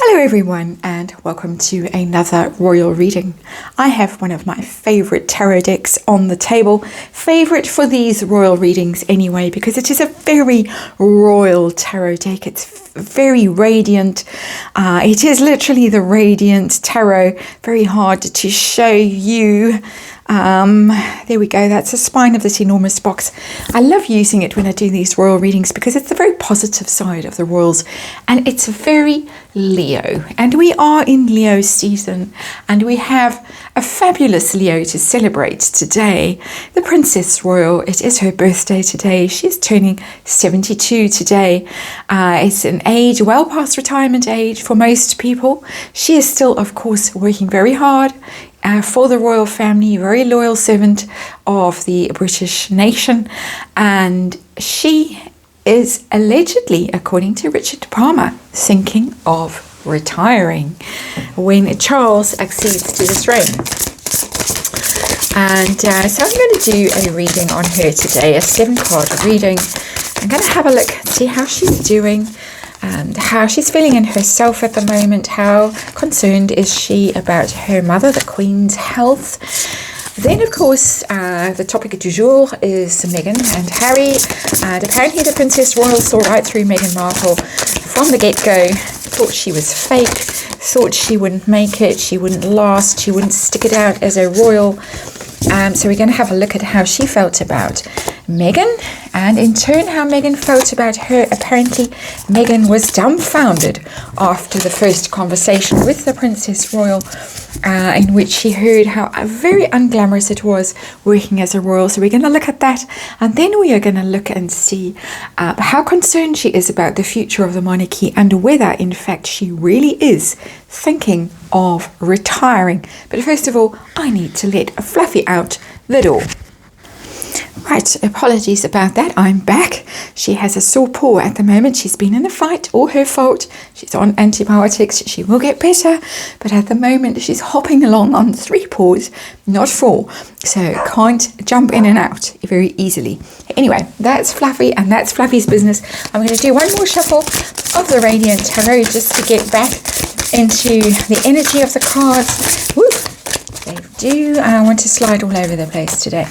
Hello everyone and welcome to another royal reading. I have one of my favourite tarot decks on the table. Favourite for these royal readings anyway, because it is a very royal tarot deck. It's very radiant. It is literally the radiant tarot. Very hard to show you. There we go. That's the spine of this enormous box. I love using it when I do these royal readings because it's the very positive side of the royals, and it's very Leo, and we are in Leo season, and we have a fabulous Leo to celebrate today. The Princess Royal. It is her birthday today. She's turning 72 today. It's an age well past retirement age for most people. She is still, of course, working very hard for the royal family, very loyal servant of the British nation, and she is allegedly, according to Richard Palmer, thinking of retiring when Charles accedes to the throne. And so I'm going to do a reading on her today, a 7-card reading. I'm going to have a look, see how she's doing, and how she's feeling in herself at the moment. How concerned is she about her mother, the Queen's health? Then, of course, the topic du jour is Meghan and Harry. And apparently the Princess Royal saw right through Meghan Markle from the get-go, thought she was fake, thought she wouldn't make it, she wouldn't last, she wouldn't stick it out as a royal. So we're going to have a look at how she felt about Meghan, and in turn how Meghan felt about her. Apparently Meghan was dumbfounded after the first conversation with the Princess Royal, in which she heard how very unglamorous it was working as a royal. So we're going to look at that, and then we are going to look and see how concerned she is about the future of the monarchy, and whether in fact she really is thinking of retiring. But first of all, I need to let Fluffy out the door. Right, apologies about that. I'm back. She has a sore paw at the moment. She's been in a fight, all her fault. She's on antibiotics. She will get better, but at the moment she's hopping along on 3 paws, not 4, so can't jump in and out very easily. Anyway, that's Fluffy, and that's Fluffy's business. I'm going to do one more shuffle of the Radiant Tarot just to get back into the energy of the cards. Woo! They do. I want to slide all over the place today.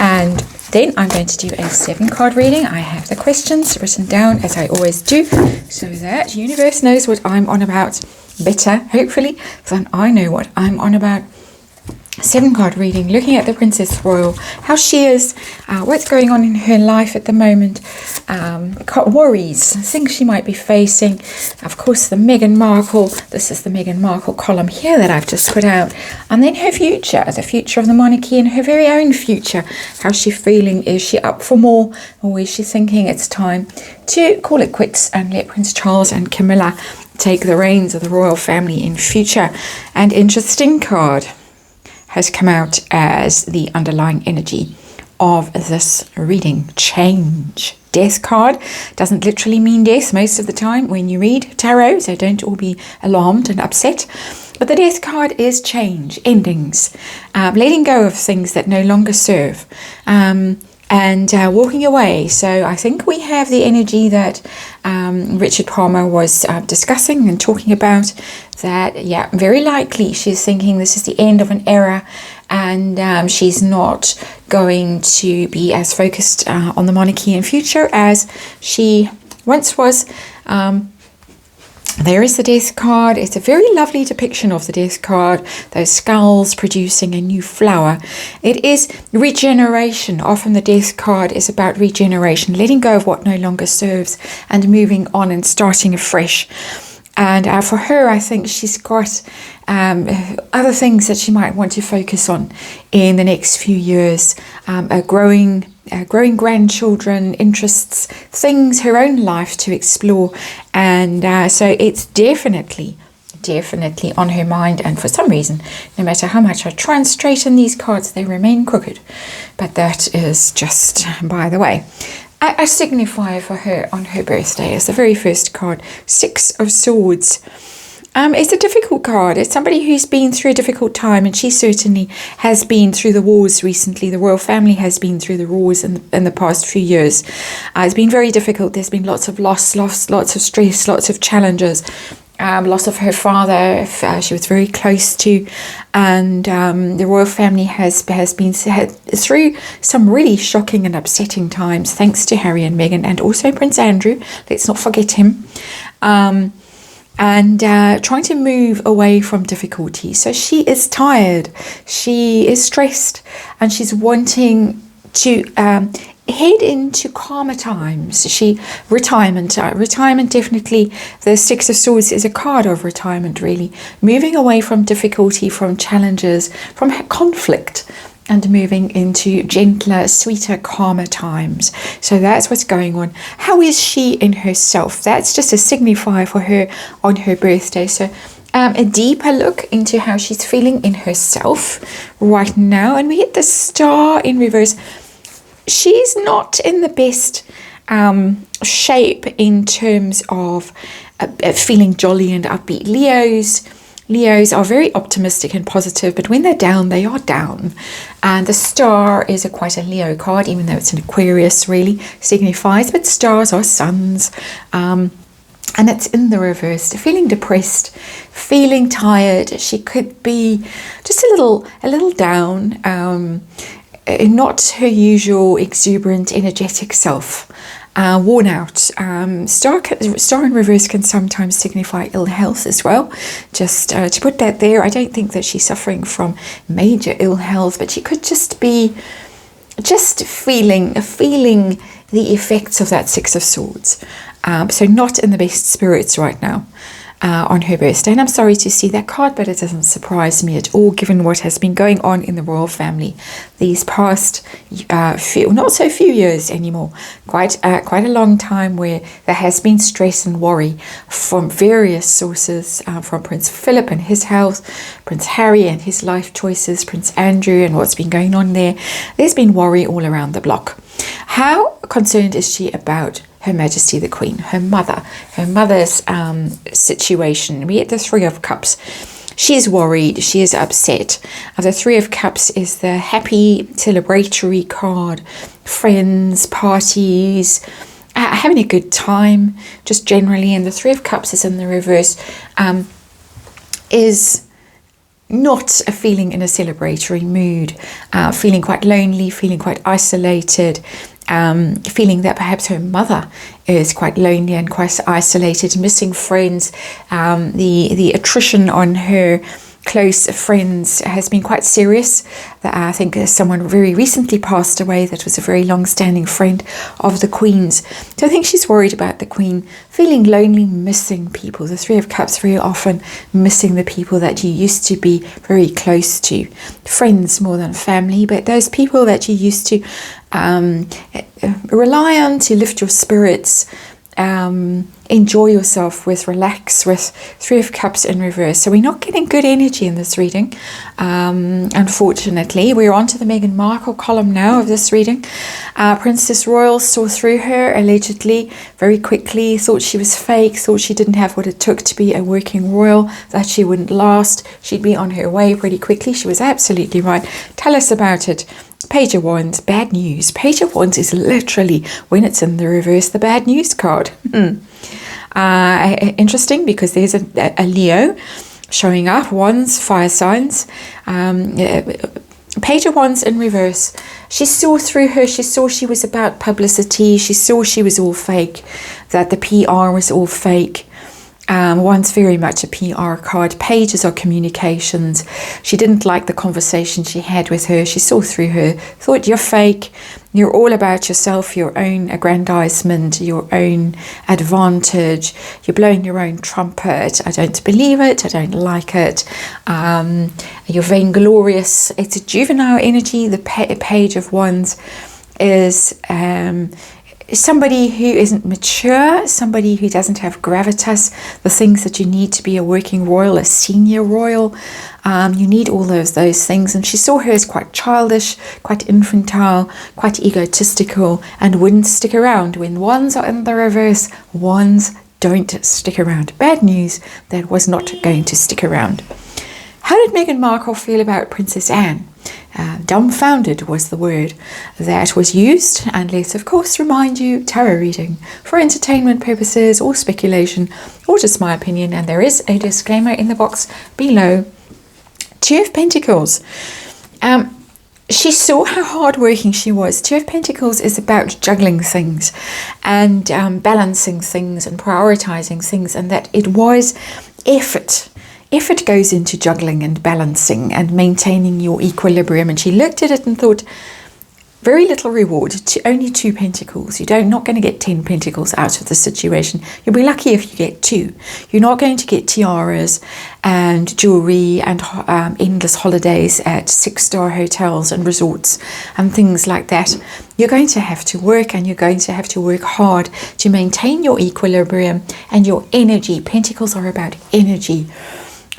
And then I'm going to do a 7-card reading. I have the questions written down, as I always do, so that the universe knows what I'm on about better, hopefully, than I know what I'm on about. 7-card reading, looking at the Princess Royal, how she is, what's going on in her life at the moment, worries, things she might be facing. Of course, the Meghan Markle, this is the Meghan Markle column here that I've just put out, and then her future, the future of the monarchy and her very own future. How's she feeling? Is she up for more, or is she thinking it's time to call it quits and let Prince Charles and Camilla take the reins of the royal family in future? And interesting card has come out as the underlying energy of this reading. Change. Death card doesn't literally mean death most of the time when you read tarot, so don't all be alarmed and upset. But the death card is change, endings, letting go of things that no longer serve, and walking away. So I think we have the energy that Richard Palmer was discussing and talking about, that, yeah, very likely she's thinking this is the end of an era, and she's not going to be as focused on the monarchy in future as she once was. There is the death card. It's a very lovely depiction of the death card, those skulls producing a new flower. It is regeneration. Often the death card is about regeneration, letting go of what no longer serves and moving on and starting afresh. And for her, I think she's got other things that she might want to focus on in the next few years, growing grandchildren, interests, things, her own life to explore. And so it's definitely on her mind. And for some reason, no matter how much I try and straighten these cards, they remain crooked. But that is just by the way. I signify for her on her birthday as the very first card, 6 of Swords. It's a difficult card. It's somebody who's been through a difficult time, and she certainly has been through the wars recently. The royal family has been through the wars in the past few years. It's been very difficult. There's been lots of loss, lots of stress, lots of challenges. loss of her father, she was very close to, and the royal family has been through some really shocking and upsetting times, thanks to Harry and Meghan, and also Prince Andrew. Let's not forget him. And trying to move away from difficulty. So she is tired, she is stressed, and she's wanting to head into calmer times. Retirement definitely. The Six of Swords is a card of retirement, really. Moving away from difficulty, from challenges, from conflict, and moving into gentler, sweeter, calmer times. So that's what's going on. How is she in herself? That's just a signifier for her on her birthday. So a deeper look into how she's feeling in herself right now. And we hit the Star in reverse. She's not in the best shape in terms of feeling jolly and upbeat. Leos are very optimistic and positive, but when they're down, they are down. And the Star is quite a Leo card, even though it's an Aquarius, really signifies. But stars are suns, and it's in the reverse. Feeling depressed, feeling tired. She could be just a little down. Not her usual exuberant, energetic self. Worn out. Star in reverse can sometimes signify ill health as well. Just to put that there, I don't think that she's suffering from major ill health, but she could just be feeling the effects of that Six of Swords. So not in the best spirits right now. On her birthday, and I'm sorry to see that card, but it doesn't surprise me at all, given what has been going on in the royal family these past not so few years anymore, quite a long time, where there has been stress and worry from various sources, from Prince Philip and his health, Prince Harry and his life choices, Prince Andrew and what's been going on there. There's been worry all around the block. How concerned is she about Her Majesty the Queen, her mother's situation? We had the Three of Cups. She is worried, she is upset. The Three of Cups is the happy, celebratory card, friends, parties, having a good time, just generally. And the Three of Cups is in the reverse, is not a feeling in a celebratory mood, feeling quite lonely, feeling quite isolated, feeling that perhaps her mother is quite lonely and quite isolated, missing friends. The attrition on her close friends has been quite serious. I think someone very recently passed away that was a very long-standing friend of the Queen's. So I think she's worried about the Queen, feeling lonely, missing people. The Three of Cups very often missing the people that you used to be very close to. Friends more than family, but those people that you used to rely on to lift your spirits, enjoy yourself with, relax with. Three of Cups in reverse. So we're not getting good energy in this reading, unfortunately. We're on to the Meghan Markle column now of this reading. Princess Royal saw through her, allegedly, very quickly, thought she was fake, thought she didn't have what it took to be a working royal, that she wouldn't last, she'd be on her way pretty quickly. She was absolutely right. Tell us about it. Page of Wands, bad news. Page of Wands is literally, when it's in the reverse, the bad news card. Interesting, because there's a Leo showing up. Wands, fire signs. Page of Wands in reverse. She saw through her. She saw she was about publicity. She saw she was all fake, that the PR was all fake. One's very much a PR card. Pages are communications. She didn't like the conversation she had with her. She saw through her, thought you're fake. You're all about yourself, your own aggrandizement, your own advantage. You're blowing your own trumpet. I don't believe it. I don't like it. You're vainglorious. It's a juvenile energy. The Page of Wands is somebody who isn't mature, somebody who doesn't have gravitas, the things that you need to be a working royal, a senior royal. You need all those things. And she saw her as quite childish, quite infantile, quite egotistical, and wouldn't stick around. When wands are in the reverse, wands don't stick around. Bad news, that was not going to stick around. How did Meghan Markle feel about Princess Anne? Dumbfounded was the word that was used. And let's, of course, remind you, tarot reading for entertainment purposes or speculation or just my opinion. And there is a disclaimer in the box below. Two of Pentacles. She saw how hardworking she was. Two of Pentacles is about juggling things and balancing things and prioritizing things, and that it was effort. Effort goes into juggling and balancing and maintaining your equilibrium. And she looked at it and thought, very little reward, only 2 pentacles. You're not going to get 10 pentacles out of the situation. You'll be lucky if you get 2. You're not going to get tiaras and jewelry and endless holidays at 6-star hotels and resorts and things like that. You're going to have to work, and you're going to have to work hard to maintain your equilibrium and your energy. Pentacles are about energy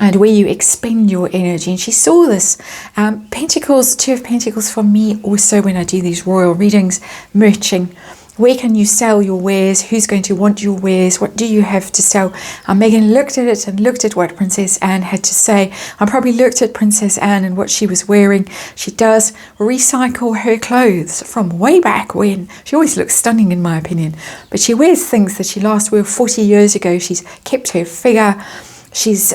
and where you expend your energy. And she saw this. Pentacles, 2 of Pentacles for me also when I do these royal readings, merching. Where can you sell your wares? Who's going to want your wares? What do you have to sell? Meghan looked at it and looked at what Princess Anne had to say. I probably looked at Princess Anne and what she was wearing. She does recycle her clothes from way back when. She always looks stunning in my opinion. But she wears things that she last wore 40 years ago. She's kept her figure. She's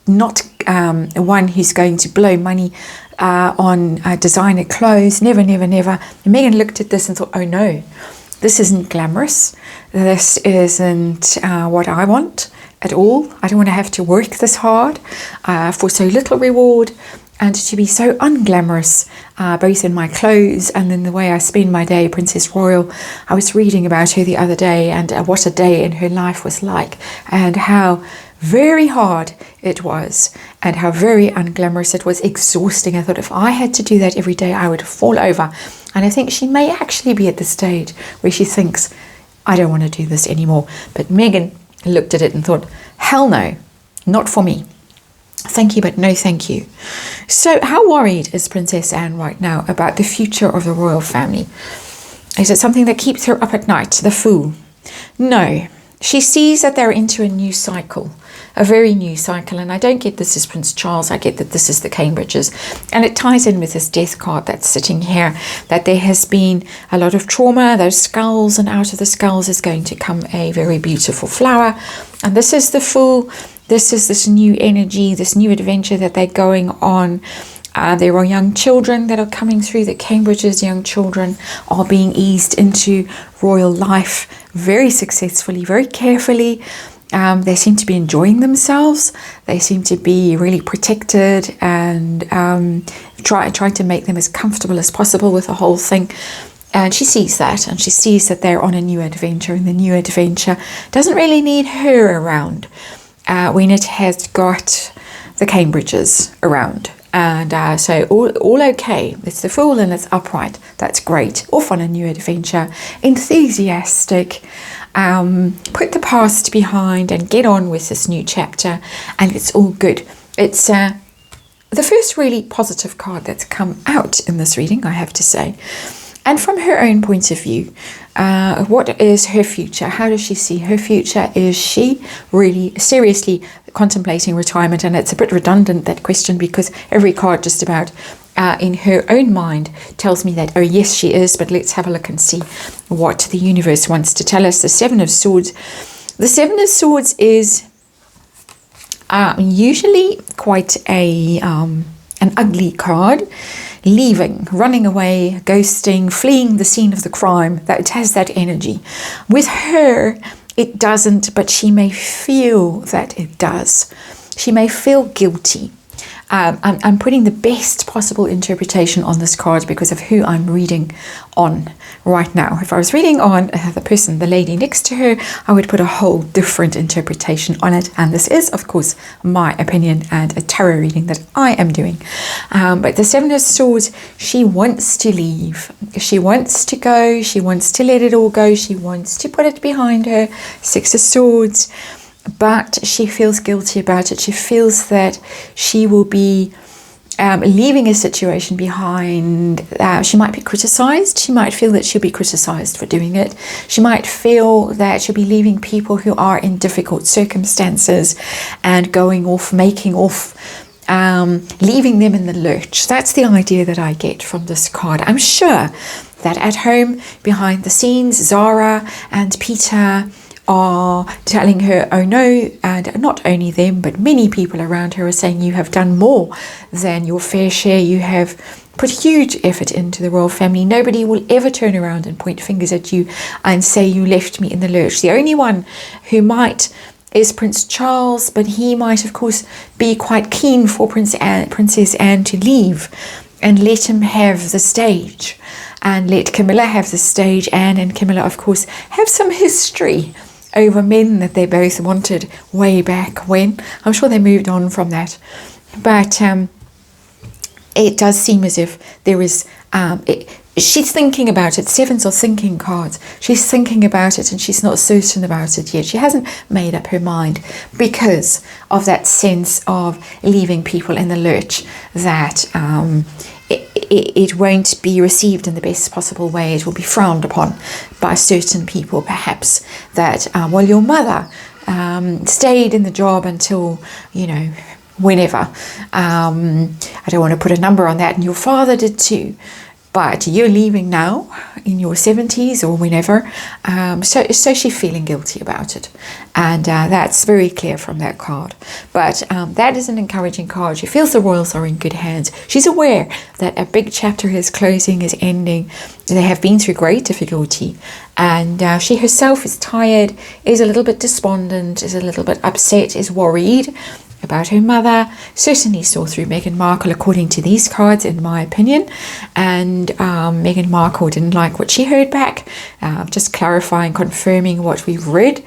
not one who's going to blow money on designer clothes. Never, never, never. And Meghan looked at this and thought, oh no, this isn't glamorous. This isn't what I want at all. I don't want to have to work this hard for so little reward, and to be so unglamorous, both in my clothes and in the way I spend my day. Princess Royal, I was reading about her the other day, and what a day in her life was like, and how very hard it was, and how very unglamorous it was, exhausting. I thought if I had to do that every day, I would fall over. And I think she may actually be at the stage where she thinks, I don't want to do this anymore. But Meghan looked at it and thought, hell no, not for me. Thank you, but no thank you. So how worried is Princess Anne right now about the future of the royal family? Is it something that keeps her up at night, the Fool? No. She sees that they're into a new cycle, a very new cycle. And I don't get this as Prince Charles. I get that this is the Cambridges. And it ties in with this death card that's sitting here, that there has been a lot of trauma, those skulls, and out of the skulls is going to come a very beautiful flower. And this is the Fool. This is this new energy, this new adventure that they're going on. There are young children that are coming through. The Cambridges young children are being eased into royal life very successfully, very carefully. They seem to be enjoying themselves. They seem to be really protected and trying to make them as comfortable as possible with the whole thing. And she sees that, and she sees that they're on a new adventure, and the new adventure doesn't really need her around when it has got the Cambridges around. And so all okay. It's the Fool and it's upright. That's great. Off on a new adventure. Enthusiastic. Put the past behind and get on with this new chapter. And it's all good. It's the first really positive card that's come out in this reading, I have to say. And from her own point of view, what is her future? How does she see her future? Is she really seriously contemplating retirement? And it's a bit redundant, that question, because every card just about in her own mind tells me that, oh yes, she is. But let's have a look and see what the universe wants to tell us. The 7 of Swords. The 7 of Swords is usually quite an ugly card. Leaving, running away, ghosting, fleeing the scene of the crime. That it has that energy. With her, it doesn't, but she may feel that it does. She may feel guilty. I'm putting the best possible interpretation on this card because of who I'm reading on right now. If I was reading on the person, the lady next to her, I would put a whole different interpretation on it. And this is, of course, my opinion and a tarot reading that I am doing. But the 7 of Swords, she wants to leave. She wants to go. She wants to let it all go. She wants to put it behind her. 6 of Swords. But she feels guilty about it. She feels that she will be leaving a situation behind. She might be criticized. She might feel that she'll be criticized for doing it. She might feel that she'll be leaving people who are in difficult circumstances and going off, making off leaving them in the lurch. That's the idea that I get from this card. I'm sure that at home, behind the scenes, Zara and Peter are telling her, oh no, and not only them, but many people around her are saying, you have done more than your fair share. You have put huge effort into the royal family. Nobody will ever turn around and point fingers at you and say you left me in the lurch. The only one who might is Prince Charles, but he might, of course, be quite keen for Princess Anne to leave and let him have the stage, and let Camilla have the stage. Anne and Camilla, of course, have some history over men that they both wanted way back when. I'm sure they moved on from that, but it does seem as if there is she's thinking about it. Sevens are thinking cards. She's thinking about it and she's not certain about it yet. She hasn't made up her mind because of that sense of leaving people in the lurch, that it won't be received in the best possible way. It will be frowned upon by certain people, perhaps, that, well, your mother stayed in the job until, whenever. I don't want to put a number on that, and your father did too. But you're leaving now in your 70s or whenever, so she's feeling guilty about it, and that's very clear from that card. But that is an encouraging card. She feels the royals are in good hands. She's aware that a big chapter is closing, is ending. They have been through great difficulty, and she herself is tired, is a little bit despondent, is a little bit upset, is worried about her mother. Certainly saw through Meghan Markle, according to these cards, in my opinion. And Meghan Markle didn't like what she heard back. Just clarifying, confirming what we've read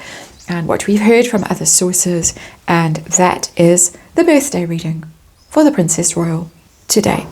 and what we've heard from other sources. And that is the birthday reading for the Princess Royal today.